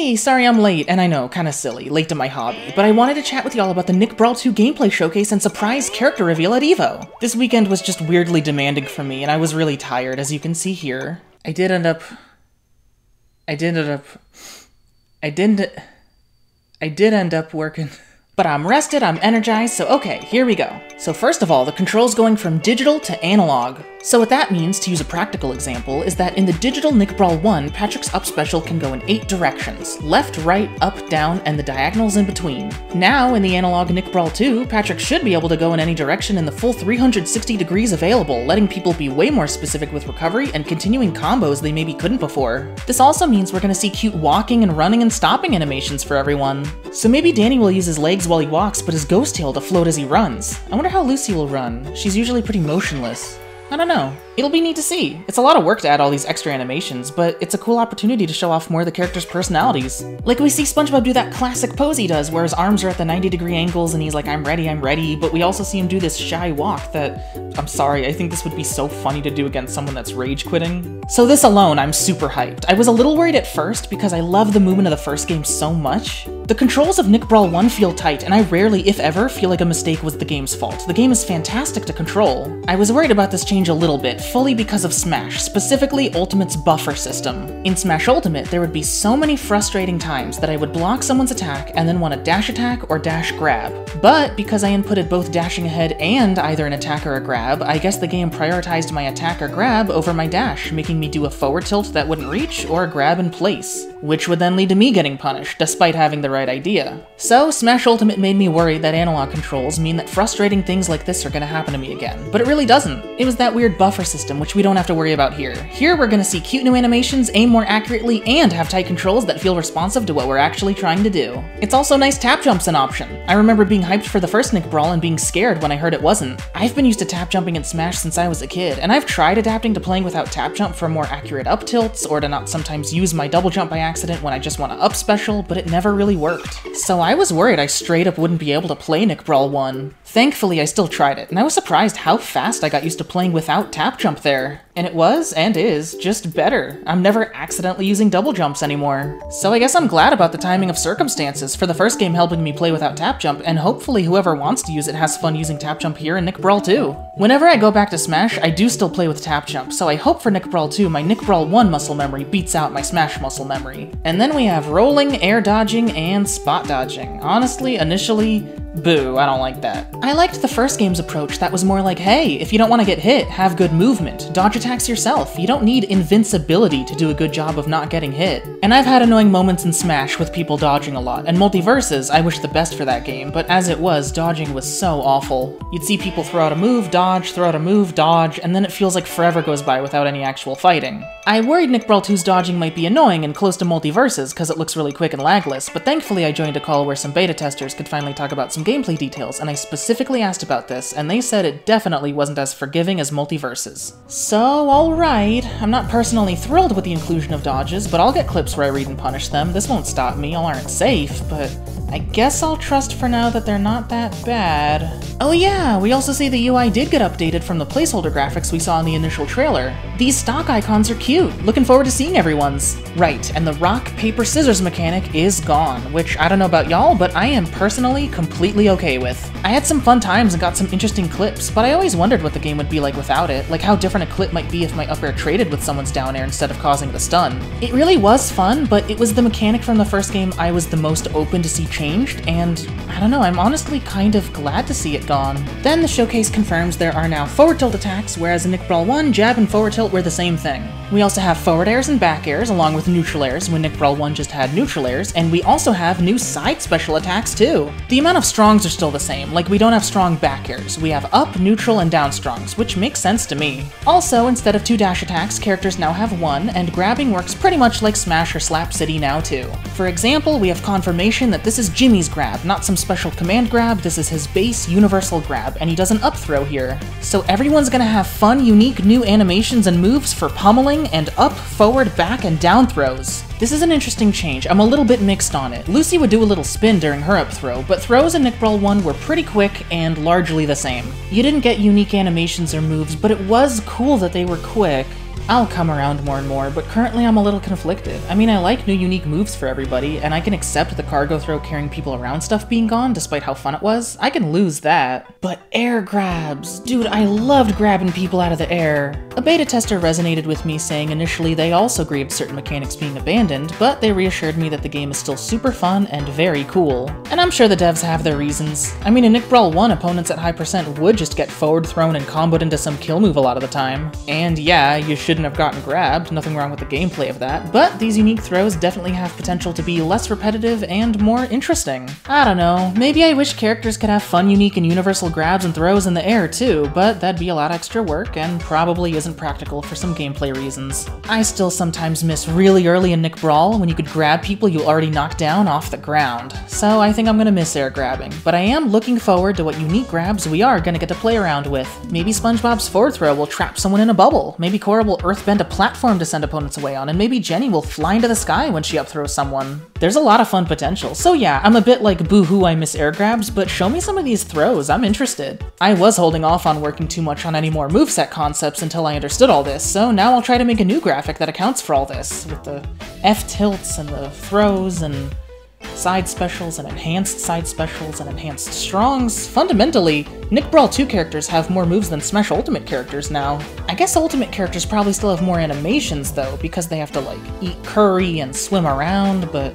Hey, sorry I'm late, and I know, kinda silly, late to my hobby, but I wanted to chat with y'all about the Nick Brawl 2 gameplay showcase and surprise character reveal at EVO. This weekend was just weirdly demanding for me, and I was really tired, as you can see here. I did end up working. But I'm rested, I'm energized, so okay, here we go. So first of all, the controls going from digital to analog. So what that means, to use a practical example, is that in the digital Nick Brawl 1, Patrick's up special can go in 8 directions. Left, right, up, down, and the diagonals in between. Now, in the analog Nick Brawl 2, Patrick should be able to go in any direction in the full 360 degrees available, letting people be way more specific with recovery and continuing combos they maybe couldn't before. This also means we're gonna see cute walking and running and stopping animations for everyone. So maybe Danny will use his legs while he walks, but his ghost tail to float as he runs. I wonder how Lucy will run. She's usually pretty motionless. I don't know. It'll be neat to see. It's a lot of work to add all these extra animations, but it's a cool opportunity to show off more of the characters' personalities. Like we see Spongebob do that classic pose he does, where his arms are at the 90-degree angles and he's like, I'm ready, but we also see him do this shy walk that, I'm sorry, I think this would be so funny to do against someone that's rage quitting. So this alone, I'm super hyped. I was a little worried at first because I love the movement of the first game so much. The controls of Nick Brawl 1 feel tight, and I rarely, if ever, feel like a mistake was the game's fault. The game is fantastic to control. I was worried about this change a little bit, fully because of Smash, specifically Ultimate's buffer system. In Smash Ultimate, there would be so many frustrating times that I would block someone's attack and then want to dash attack or dash grab. But because I inputted both dashing ahead and either an attack or a grab, I guess the game prioritized my attack or grab over my dash, making me do a forward tilt that wouldn't reach or a grab in place, which would then lead to me getting punished, despite having the right idea. So Smash Ultimate made me worried that analog controls mean that frustrating things like this are gonna happen to me again, but it really doesn't. It was that weird buffer system, which we don't have to worry about here. Here we're gonna see cute new animations, aim more accurately, and have tight controls that feel responsive to what we're actually trying to do. It's also nice tap jump's an option. I remember being hyped for the first Nick Brawl and being scared when I heard it wasn't. I've been used to tap jumping in Smash since I was a kid, and I've tried adapting to playing without tap jump for more accurate up tilts, or to not sometimes use my double jump by accident when I just want to up special, but it never really worked. So I was worried I straight up wouldn't be able to play Nick Brawl 1. Thankfully, I still tried it, and I was surprised how fast I got used to playing without tap jump there. And it was, and is, just better. I'm never accidentally using double jumps anymore. So I guess I'm glad about the timing of circumstances for the first game helping me play without tap jump, and hopefully whoever wants to use it has fun using tap jump here in Nick Brawl 2. Whenever I go back to Smash, I do still play with tap jump, so I hope for Nick Brawl 2 my Nick Brawl 1 muscle memory beats out my Smash muscle memory. And then we have rolling, air dodging, and spot dodging. Honestly, initially, boo, I don't like that. I liked the first game's approach that was more like, hey, if you don't want to get hit, have good movement. Dodge attacks yourself. You don't need invincibility to do a good job of not getting hit. And I've had annoying moments in Smash with people dodging a lot, and Multiverses, I wish the best for that game, but as it was, dodging was so awful. You'd see people throw out a move, dodge, throw out a move, dodge, and then it feels like forever goes by without any actual fighting. I worried Nick Brawl 2's dodging might be annoying and close to Multiverses because it looks really quick and lagless, but thankfully I joined a call where some beta testers could finally talk about some gameplay details, and I specifically asked about this, and they said it definitely wasn't as forgiving as Multiverses. So, alright, I'm not personally thrilled with the inclusion of dodges, but I'll get clips where I read and punish them. This won't stop me, y'all aren't safe, but I guess I'll trust for now that they're not that bad. Oh yeah, we also see the UI did get updated from the placeholder graphics we saw in the initial trailer. These stock icons are cute. Looking forward to seeing everyone's. Right, and the rock, paper, scissors mechanic is gone, which I don't know about y'all, but I am personally completely okay with. I had some fun times and got some interesting clips, but I always wondered what the game would be like without it, like how different a clip might be if my up air traded with someone's down air instead of causing the stun. It really was fun, but it was the mechanic from the first game I was the most open to see changed, and I don't know, I'm honestly kind of glad to see it gone. Then the showcase confirms there are now forward tilt attacks, whereas in Nick Brawl 1, jab and forward tilt were the same thing. We also have forward airs and back airs, along with neutral airs when Nick Brawl 1 just had neutral airs, and we also have new side special attacks too. The amount of strongs are still the same, like we don't have strong back airs. We have up, neutral, and down strongs, which makes sense to me. Also, instead of 2 dash attacks, characters now have 1, and grabbing works pretty much like Smash or Slap City now too. For example, we have confirmation that this is Jimmy's grab, not some special command grab, this is his base universal grab, and he does an up throw here. So everyone's gonna have fun, unique new animations and moves for pummeling and up, forward, back, and down throws. This is an interesting change. I'm a little bit mixed on it. Lucy would do a little spin during her up throw, but throws in Nick Brawl 1 were pretty quick and largely the same. You didn't get unique animations or moves, but it was cool that they were quick. I'll come around more and more, but currently I'm a little conflicted. I mean, I like new unique moves for everybody, and I can accept the cargo throw carrying people around stuff being gone, despite how fun it was. I can lose that. But air grabs. Dude, I loved grabbing people out of the air. A beta tester resonated with me, saying initially they also grieved certain mechanics being abandoned, but they reassured me that the game is still super fun and very cool. And I'm sure the devs have their reasons. I mean, in Nick Brawl 1, opponents at high percent would just get forward thrown and comboed into some kill move a lot of the time. And yeah, you shouldn't have gotten grabbed, nothing wrong with the gameplay of that, but these unique throws definitely have potential to be less repetitive and more interesting. I don't know, maybe I wish characters could have fun, unique, and universal grabs and throws in the air too, but that'd be a lot extra work and probably isn't practical for some gameplay reasons. I still sometimes miss really early in Nick Brawl when you could grab people you already knocked down off the ground, so I think I'm gonna miss air grabbing, but I am looking forward to what unique grabs we are gonna get to play around with. Maybe SpongeBob's forward throw will trap someone in a bubble, maybe Cora will earthbend a platform to send opponents away on, and maybe Jenny will fly into the sky when she up-throws someone. There's a lot of fun potential, so yeah, I'm a bit like boo-hoo I miss air grabs, but show me some of these throws, I'm interested. I was holding off on working too much on any more moveset concepts until I understood all this, so now I'll try to make a new graphic that accounts for all this, with the F-tilts and the throws and side specials and enhanced side specials and enhanced strongs. Fundamentally, Nick Brawl 2 characters have more moves than Smash Ultimate characters now. I guess Ultimate characters probably still have more animations though, because they have to like eat curry and swim around, but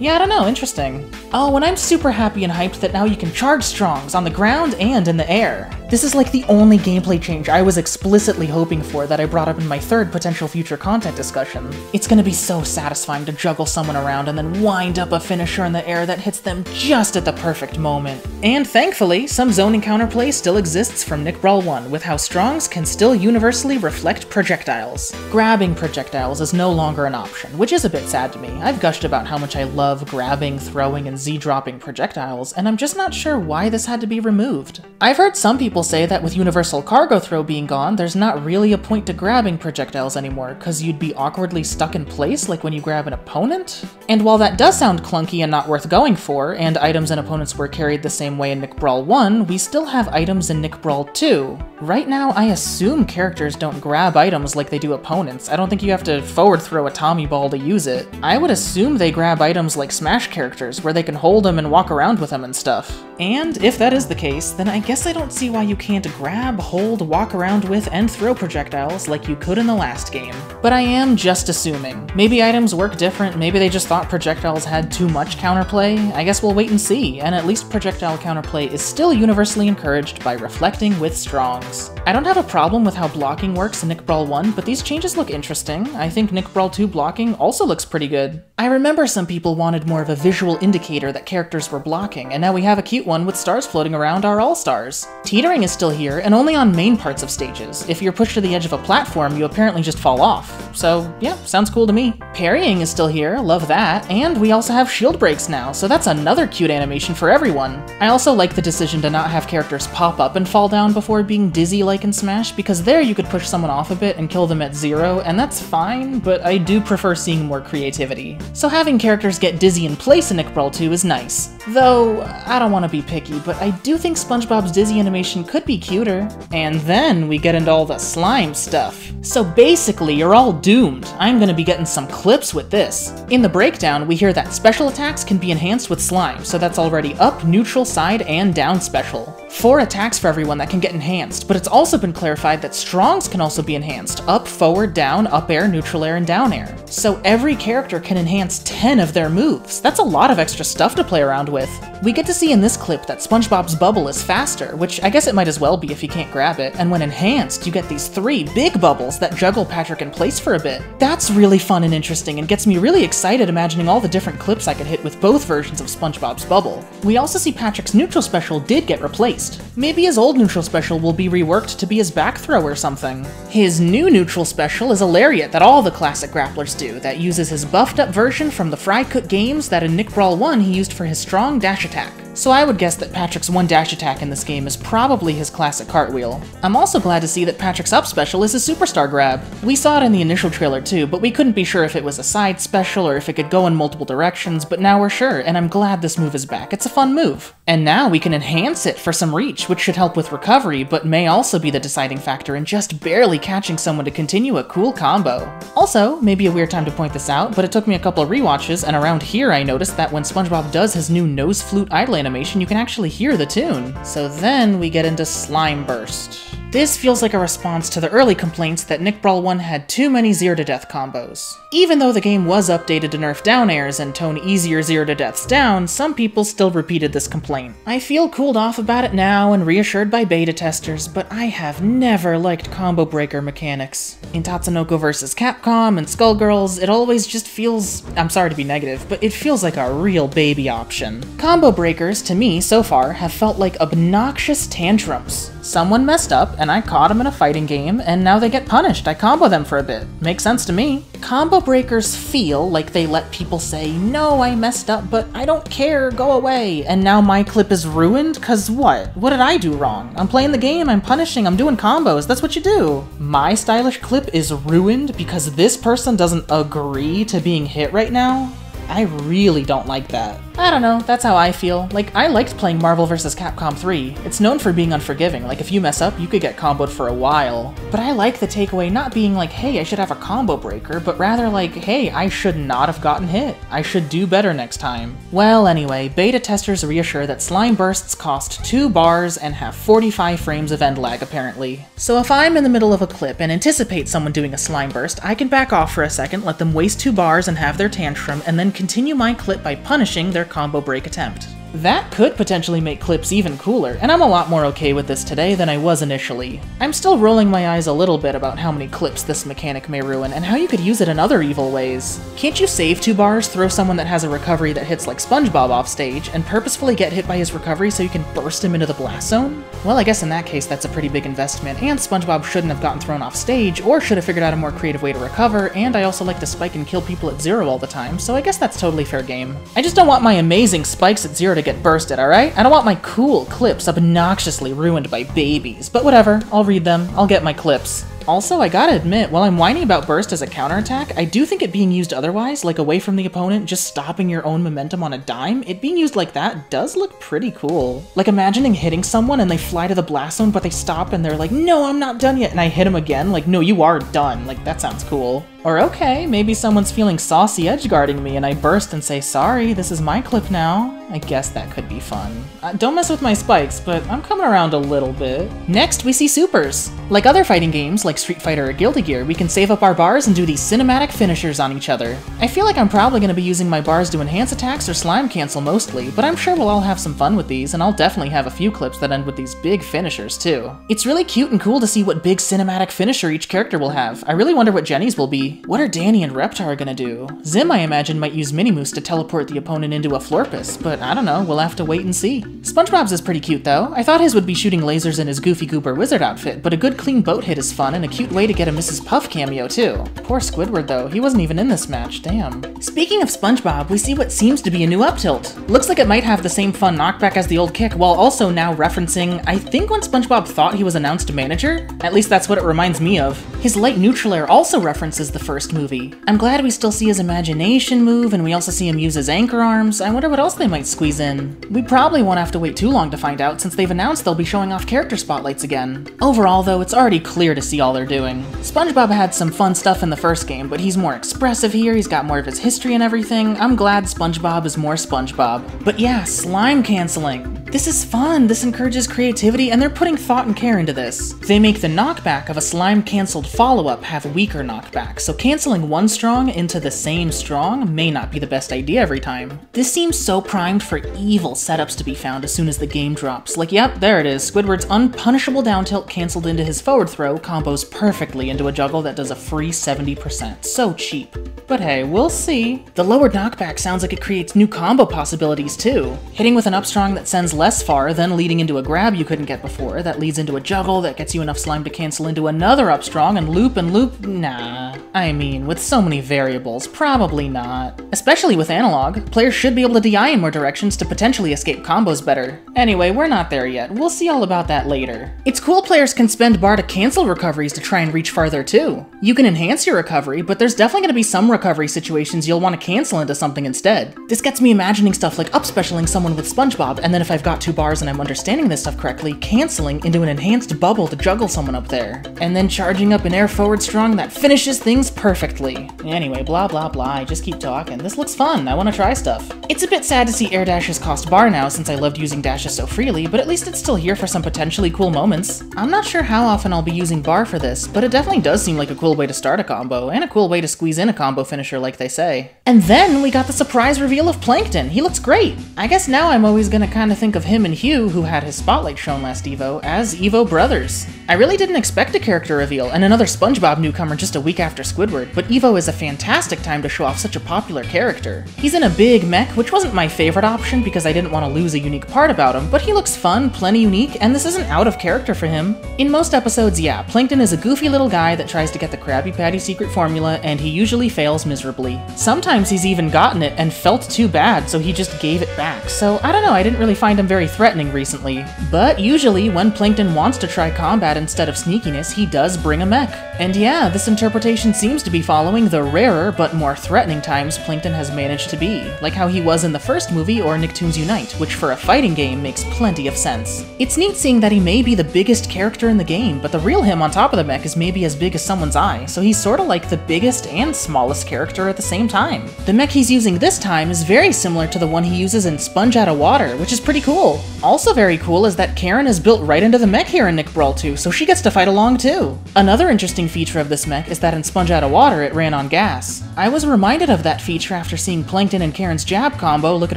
yeah, I don't know, interesting. Oh, and I'm super happy and hyped that now you can charge strongs on the ground and in the air. This is like the only gameplay change I was explicitly hoping for that I brought up in my third potential future content discussion. It's gonna be so satisfying to juggle someone around and then wind up a finisher in the air that hits them just at the perfect moment. And thankfully, some zoning counterplay still exists from Nick Brawl 1, with how strongs can still universally reflect projectiles. Grabbing projectiles is no longer an option, which is a bit sad to me. I've gushed about how much I love grabbing, throwing, and Z-dropping projectiles, and I'm just not sure why this had to be removed. I've heard some people say that with universal cargo throw being gone, there's not really a point to grabbing projectiles anymore, cause you'd be awkwardly stuck in place like when you grab an opponent? And while that does sound clunky and not worth going for, and items and opponents were carried the same way in Nick Brawl 1, we still have items in Nick Brawl 2. Right now, I assume characters don't grab items like they do opponents. I don't think you have to forward throw a Tommy ball to use it. I would assume they grab items like Smash characters, where they can hold them and walk around with them and stuff. And if that is the case, then I guess I don't see why you can't grab, hold, walk around with, and throw projectiles like you could in the last game. But I am just assuming. Maybe items work different, maybe they just thought projectiles had too much counterplay. I guess we'll wait and see, and at least projectile counterplay is still universally encouraged by reflecting with strongs. I don't have a problem with how blocking works in Nick Brawl 1, but these changes look interesting. I think Nick Brawl 2 blocking also looks pretty good. I remember some people wanted more of a visual indicator that characters were blocking, and now we have a cute one with stars floating around our all-stars. Teetering is still here, and only on main parts of stages. If you're pushed to the edge of a platform, you apparently just fall off. So yeah, sounds cool to me. Parrying is still here, love that, and we also have shield breaks now, so that's another cute animation for everyone. I also like the decision to not have characters pop up and fall down before being dizzy like in Smash, because there you could push someone off a bit and kill them at 0, and that's fine, but I do prefer seeing more creativity. So having characters get dizzy in place in Nick Brawl 2 is nice. Though, I don't want to be picky, but I do think SpongeBob's dizzy animation could be cuter. And then we get into all the slime stuff. So basically, you're all doomed. I'm gonna be getting some clips with this. In the breakdown, we hear that special attacks can be enhanced with slime, so that's already up, neutral, side, and down special. 4 attacks for everyone that can get enhanced, but it's also been clarified that strongs can also be enhanced, up, forward, down, up air, neutral air, and down air. So every character can enhance 10 of their moves. That's a lot of extra stuff to play around with. We get to see in this clip that SpongeBob's bubble is faster, which I guess it might as well be if you can't grab it, and when enhanced, you get these 3 big bubbles that juggle Patrick in place for a bit. That's really fun and interesting, and gets me really excited imagining all the different clips I could hit with both versions of SpongeBob's bubble. We also see Patrick's neutral special did get replaced. Maybe his old neutral special will be reworked to be his back throw or something. His new neutral special is a lariat that all the classic grapplers do, that uses his buffed up version from the Fry Cook games that in Nick Brawl 1 he used for his strong dash attack. so I would guess that Patrick's one dash attack in this game is probably his classic cartwheel. I'm also glad to see that Patrick's up special is his superstar grab. We saw it in the initial trailer too, but we couldn't be sure if it was a side special or if it could go in multiple directions, but now we're sure, and I'm glad this move is back. It's a fun move. And now we can enhance it for some reach, which should help with recovery, but may also be the deciding factor in just barely catching someone to continue a cool combo. Also, maybe a weird time to point this out, but it took me a couple of rewatches, and around here I noticed that when SpongeBob does his new nose flute idle animation, you can actually hear the tune. So then we get into Slime Burst. This feels like a response to the early complaints that Nick Brawl 1 had too many zero to death combos. Even though the game was updated to nerf down airs and tone easier zero to deaths down, some people still repeated this complaint. I feel cooled off about it now and reassured by beta testers, but I have never liked combo breaker mechanics. In Tatsunoko vs. Capcom and Skullgirls, it always just feels, I'm sorry to be negative, but it feels like a real baby option. Combo breakers, to me, so far, have felt like obnoxious tantrums. Someone messed up, and I caught them in a fighting game, and now they get punished. I combo them for a bit. Makes sense to me. Combo breakers feel like they let people say, no, I messed up, but I don't care, go away. And now my clip is ruined? Cause what? What did I do wrong? I'm playing the game, I'm punishing, I'm doing combos, that's what you do. My stylish clip is ruined because this person doesn't agree to being hit right now? I really don't like that. I don't know, that's how I feel. Like, I liked playing Marvel vs. Capcom 3. It's known for being unforgiving, like if you mess up, you could get comboed for a while. But I like the takeaway not being like, hey, I should have a combo breaker, but rather like, hey, I should not have gotten hit. I should do better next time. Well, anyway, beta testers reassure that slime bursts cost 2 bars and have 45 frames of end lag, apparently. So if I'm in the middle of a clip and anticipate someone doing a slime burst, I can back off for a second, let them waste 2 bars and have their tantrum, and then continue my clip by punishing their combo break attempt. That could potentially make clips even cooler, and I'm a lot more okay with this today than I was initially. I'm still rolling my eyes a little bit about how many clips this mechanic may ruin, and how you could use it in other evil ways. Can't you save 2 bars, throw someone that has a recovery that hits like Spongebob off stage, and purposefully get hit by his recovery so you can burst him into the blast zone? Well, I guess in that case that's a pretty big investment, and Spongebob shouldn't have gotten thrown off stage, or should have figured out a more creative way to recover, and I also like to spike and kill people at 0 all the time, so I guess that's totally fair game. I just don't want my amazing spikes at 0 to get bursted, alright? I don't want my cool clips obnoxiously ruined by babies, but whatever, I'll read them, I'll get my clips. Also, I gotta admit, while I'm whining about burst as a counterattack, I do think it being used otherwise, like away from the opponent, just stopping your own momentum on a dime, it being used like that does look pretty cool. Like imagining hitting someone and they fly to the blast zone, but they stop and they're like, no, I'm not done yet, and I hit them again, like, no, you are done, like, that sounds cool. Or okay, maybe someone's feeling saucy edgeguarding me and I burst and say, sorry, this is my clip now. I guess that could be fun. Don't mess with my spikes, but I'm coming around a little bit. Next, we see supers. Like other fighting games, like Street Fighter or Guilty Gear, we can save up our bars and do these cinematic finishers on each other. I feel like I'm probably going to be using my bars to enhance attacks or slime cancel mostly, but I'm sure we'll all have some fun with these, and I'll definitely have a few clips that end with these big finishers too. It's really cute and cool to see what big cinematic finisher each character will have. I really wonder what Jenny's will be. What are Danny and Reptar gonna do? Zim, I imagine, might use Minimoose to teleport the opponent into a Florpus, but I don't know, we'll have to wait and see. Spongebob's is pretty cute though. I thought his would be shooting lasers in his Goofy Goober wizard outfit, but a good clean boat hit is fun and a cute way to get a Mrs. Puff cameo too. Poor Squidward though, he wasn't even in this match, damn. Speaking of Spongebob, we see what seems to be a new up tilt. Looks like it might have the same fun knockback as the old kick, while also now referencing, I think when Spongebob thought he was announced manager? At least that's what it reminds me of. His light neutral air also references the first movie. I'm glad we still see his imagination move, and we also see him use his anchor arms. I wonder what else they might squeeze in. We probably won't have to wait too long to find out, since they've announced they'll be showing off character spotlights again. Overall though, it's already clear to see all they're doing. Spongebob had some fun stuff in the first game, but he's more expressive here, he's got more of his history and everything. I'm glad Spongebob is more Spongebob. But yeah, slime canceling. This is fun, this encourages creativity, and they're putting thought and care into this. They make the knockback of a slime-cancelled follow-up have weaker knockback, so canceling one strong into the same strong may not be the best idea every time. This seems so primed for evil setups to be found as soon as the game drops. Like, yep, there it is. Squidward's unpunishable down tilt cancelled into his forward throw combos perfectly into a juggle that does a free 70%. So cheap. But hey, we'll see. The lowered knockback sounds like it creates new combo possibilities too. Hitting with an up strong that sends less far, then leading into a grab you couldn't get before, that leads into a juggle that gets you enough slime to cancel into another up strong and loop, nah. I mean, with so many variables, probably not. Especially with analog, players should be able to DI in more directions to potentially escape combos better. Anyway, we're not there yet, we'll see all about that later. It's cool players can spend bar to cancel recoveries to try and reach farther too. You can enhance your recovery, but there's definitely going to be some recovery situations you'll want to cancel into something instead. This gets me imagining stuff like up-specialing someone with Spongebob, and then if I've got 2 bars and I'm understanding this stuff correctly, canceling into an enhanced bubble to juggle someone up there. And then charging up an air forward strong that finishes things perfectly. Anyway, blah blah blah, I just keep talking. This looks fun, I want to try stuff. It's a bit sad to see air dashes cost bar now since I loved using dashes so freely, but at least it's still here for some potentially cool moments. I'm not sure how often I'll be using bar for this, but it definitely does seem like a cool way to start a combo, and a cool way to squeeze in a combo finisher like they say. And then we got the surprise reveal of Plankton. He looks great. I guess now I'm always gonna kinda think of him and Hugh, who had his spotlight shown last Evo, as Evo brothers. I really didn't expect a character reveal and another SpongeBob newcomer just a week after Squidward, but Evo is a fantastic time to show off such a popular character. He's in a big mech, which wasn't my favorite option because I didn't want to lose a unique part about him, but he looks fun, plenty unique, and this isn't out of character for him. In most episodes, yeah, Plankton is a goofy little guy that tries to get the Krabby Patty secret formula, and he usually fails miserably. Sometimes he's even gotten it and felt too bad, so he just gave it back. So I don't know, I didn't really find him very threatening recently. But usually, when Plankton wants to try combat instead of sneakiness, he does bring a mech. And yeah, this interpretation seems to be following the rarer but more threatening times Plankton has managed to be, like how he was in the first movie or Nicktoons Unite, which for a fighting game makes plenty of sense. It's neat seeing that he may be the biggest character in the game, but the real him on top of the mech is maybe as big as someone's eye, so he's sorta like the biggest and smallest character at the same time. The mech he's using this time is very similar to the one he uses in Sponge Out of Water, which is pretty cool. Also very cool is that Karen is built right into the mech here in Nick Brawl 2, so she gets to fight along too. Another interesting feature of this mech is that in Sponge Out of Water it ran on gas. I was reminded of that feature after seeing Plankton and Karen's jab combo. Look at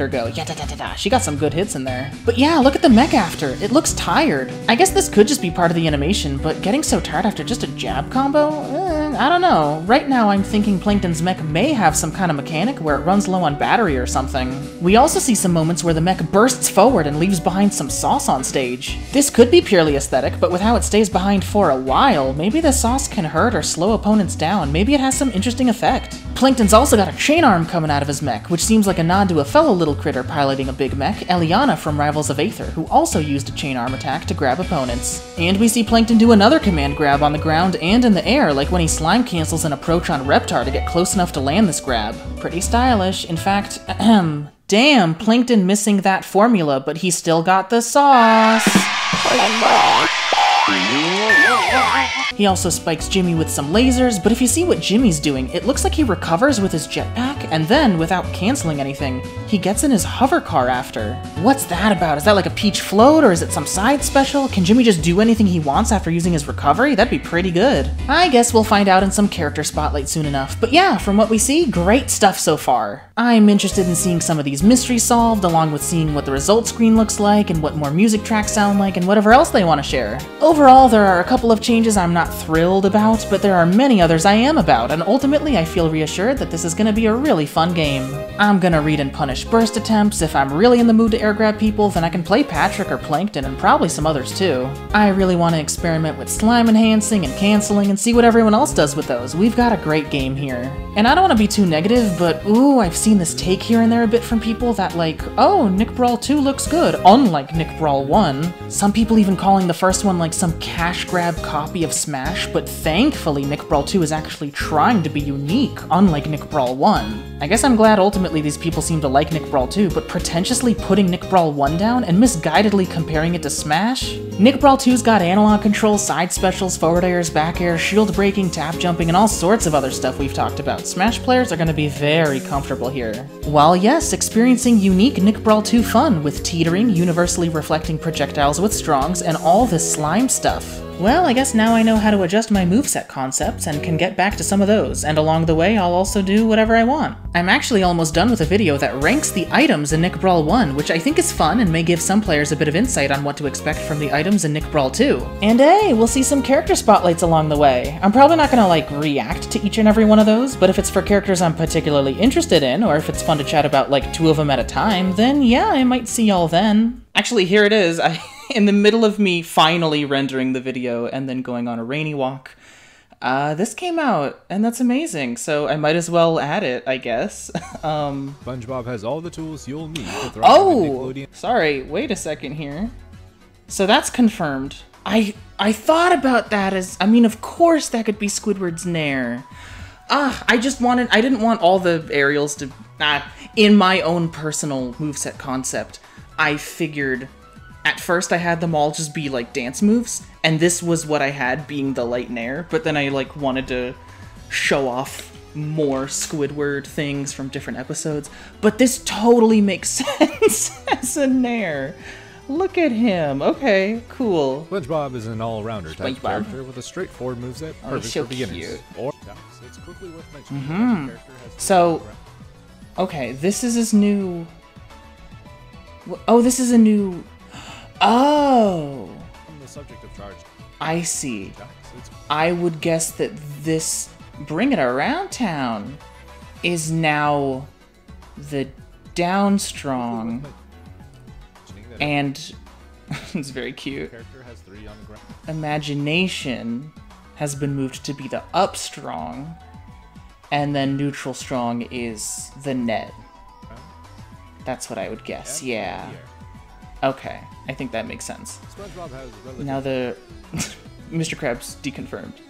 her go, yeah-da-da-da-da, she got some good hits in there. But yeah, look at the mech after, it looks tired. I guess this could just be part of the animation, but getting so tired after just a jab combo? I don't know. Right now I'm thinking Plankton's mech may have some kind of mechanic where it runs low on battery or something. We also see some moments where the mech bursts forward and leaves behind some sauce on stage. This could be purely aesthetic, but with how it stays behind for a while, maybe the sauce can hurt or slow opponents down, maybe it has some interesting effect. Plankton's also got a chain arm coming out of his mech, which seems like a nod to a fellow little critter piloting a big mech, Eliana from Rivals of Aether, who also used a chain arm attack to grab opponents. And we see Plankton do another command grab on the ground and in the air, like when he slime cancels an approach on Reptar to get close enough to land this grab. Pretty stylish. In fact, damn, Plankton missing that formula, but he still got the sauce. He also spikes Jimmy with some lasers, but if you see what Jimmy's doing, it looks like he recovers with his jetpack, and then, without canceling anything, he gets in his hover car after. What's that about? Is that like a Peach float, or is it some side special? Can Jimmy just do anything he wants after using his recovery? That'd be pretty good. I guess we'll find out in some character spotlight soon enough, but yeah, from what we see, great stuff so far. I'm interested in seeing some of these mysteries solved, along with seeing what the result screen looks like, and what more music tracks sound like, and whatever else they want to share. Overall, there are a couple of changes I'm not thrilled about, but there are many others I am about, and ultimately I feel reassured that this is gonna be a really fun game. I'm gonna read and punish burst attempts. If I'm really in the mood to air grab people, then I can play Patrick or Plankton, and probably some others too. I really want to experiment with slime enhancing and canceling and see what everyone else does with those. We've got a great game here. And I don't want to be too negative, but ooh, I've seen this take here and there a bit from people that like, oh, Nick Brawl 2 looks good, unlike Nick Brawl 1. Some people even calling the first one like some cash grab copy of Smash, but thankfully Nick Brawl 2 is actually trying to be unique, unlike Nick Brawl 1. I guess I'm glad ultimately these people seem to like Nick Brawl 2, but pretentiously putting Nick Brawl 1 down and misguidedly comparing it to Smash? Nick Brawl 2's got analog controls, side specials, forward airs, back air, shield breaking, tap jumping, and all sorts of other stuff we've talked about. Smash players are going to be very comfortable here. While yes, experiencing unique Nick Brawl 2 fun with teetering, universally reflecting projectiles with strongs, and all this slime stuff. Well, I guess now I know how to adjust my moveset concepts and can get back to some of those, and along the way I'll also do whatever I want. I'm actually almost done with a video that ranks the items in Nick Brawl 1, which I think is fun and may give some players a bit of insight on what to expect from the items in Nick Brawl 2. And hey, we'll see some character spotlights along the way. I'm probably not gonna like react to each and every one of those, but if it's for characters I'm particularly interested in, or if it's fun to chat about like 2 of them at a time, then yeah, I might see y'all then. Actually, here it is. In the middle of me finally rendering the video and then going on a rainy walk, This came out, and that's amazing, so I might as well add it, I guess. SpongeBob has all the tools you'll need to thrive Oh! in Nickelodeon. Sorry, wait a second here. So that's confirmed. I thought about that as, I mean, of course that could be Squidward's Nair. I didn't want all the aerials to, in my own personal moveset concept, I figured, at first I had them all just be like dance moves, and this was what I had being the light Nair, but then I like wanted to show off more Squidward things from different episodes, but this totally makes sense as a Nair. Look at him. Okay, cool. SpongeBob is an all-rounder type SpongeBob. character with a straightforward moveset, perfect so for beginners. cute. Or it's quickly worth mentioning that the character has So, okay, this is his new... Oh, this is a new... Oh! on the subject of charge. I see. It's I would guess that this Bring It Around Town is now the Down Strong. And it's very cute. character has 3 on the ground. Imagination has been moved to be the Up Strong. And then Neutral Strong is the Net. That's what I would guess, yeah. Okay, I think that makes sense. SpongeBob has relative Now the Mr. Krabs deconfirmed.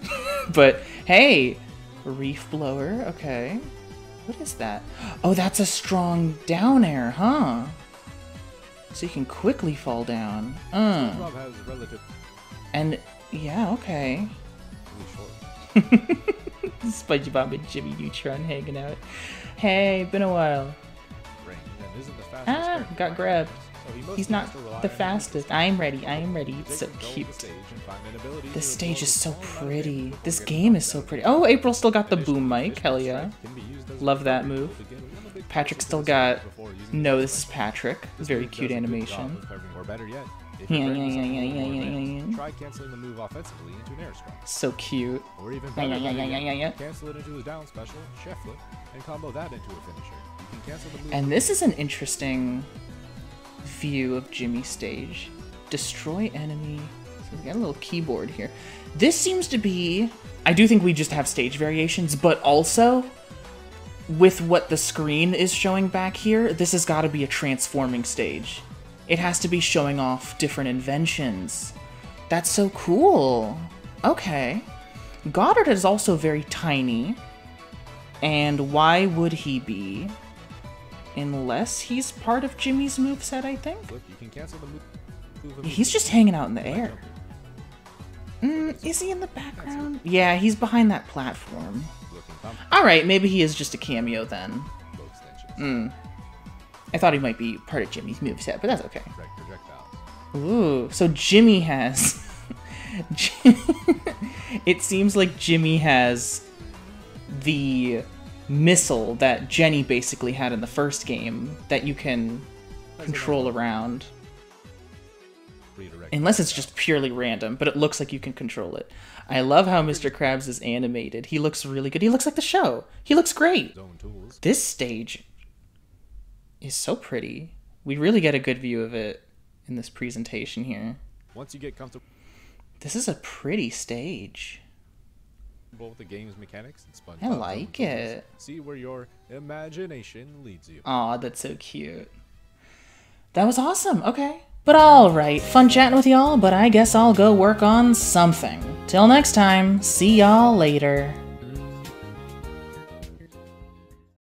But hey, Reef Blower, okay. What is that? Oh, that's a strong down air, huh? So you can quickly fall down. SpongeBob has relative And yeah, okay. really short SpongeBob and Jimmy Neutron hanging out. Hey, been a while. range and isn't the fastest character Got by grabbed. so he mostly He's has not to rely the on fastest. I am ready. I am ready. It's so take control of cute. the stage and find an ability This to stage is so absorb a small amount of pretty. damage This before game getting is so knocked pretty. down. Oh, April still got the Additionally, boom mic. Fishman's Hell strike yeah. can be used as a Love that weapon to move. begin with a big Patrick pulse still of got... damage before using No, the this is strike. Patrick. This Very move cute does a good job animation. of covering, or better yet, if Yeah, you're yeah, practicing yeah, a little yeah, more yeah, advanced, yeah. try canceling the move offensively into an air strike. So cute. Or even Yeah, better, yeah, better yeah, yeah, yet, yeah. cancel it into his down special, chef flip, and combo that into a finisher. You can cancel the move. And this is an interesting view of Jimmy's stage. Destroy enemy. So we got a little keyboard here. This seems to be... I do think we just have stage variations, but also, with what the screen is showing back here, this has got to be a transforming stage. It has to be showing off different inventions. That's so cool. Okay. Goddard is also very tiny. And why would he be? Unless he's part of Jimmy's moveset, I think? Flip, you can cancel the move He's just hanging out in the air. Is he in the background? Yeah, he's behind that platform. Alright, maybe he is just a cameo then. I thought he might be part of Jimmy's moveset, but that's okay. Ooh, so Jimmy has... It seems like Jimmy has the missile that Jenny basically had in the first game that you can control around. Unless it's just purely random, but it looks like you can control it. I love how Mr. Krabs is animated. He looks really good. He looks like the show. He looks great. This stage is so pretty. We really get a good view of it in this presentation here. Once you get comfortable This is a pretty stage. with the game's mechanics and SpongeBob I like it. See where your imagination leads you. Aw, that's so cute. That was awesome. Okay. But alright, fun chatting with y'all, but I guess I'll go work on something. Till next time, see y'all later.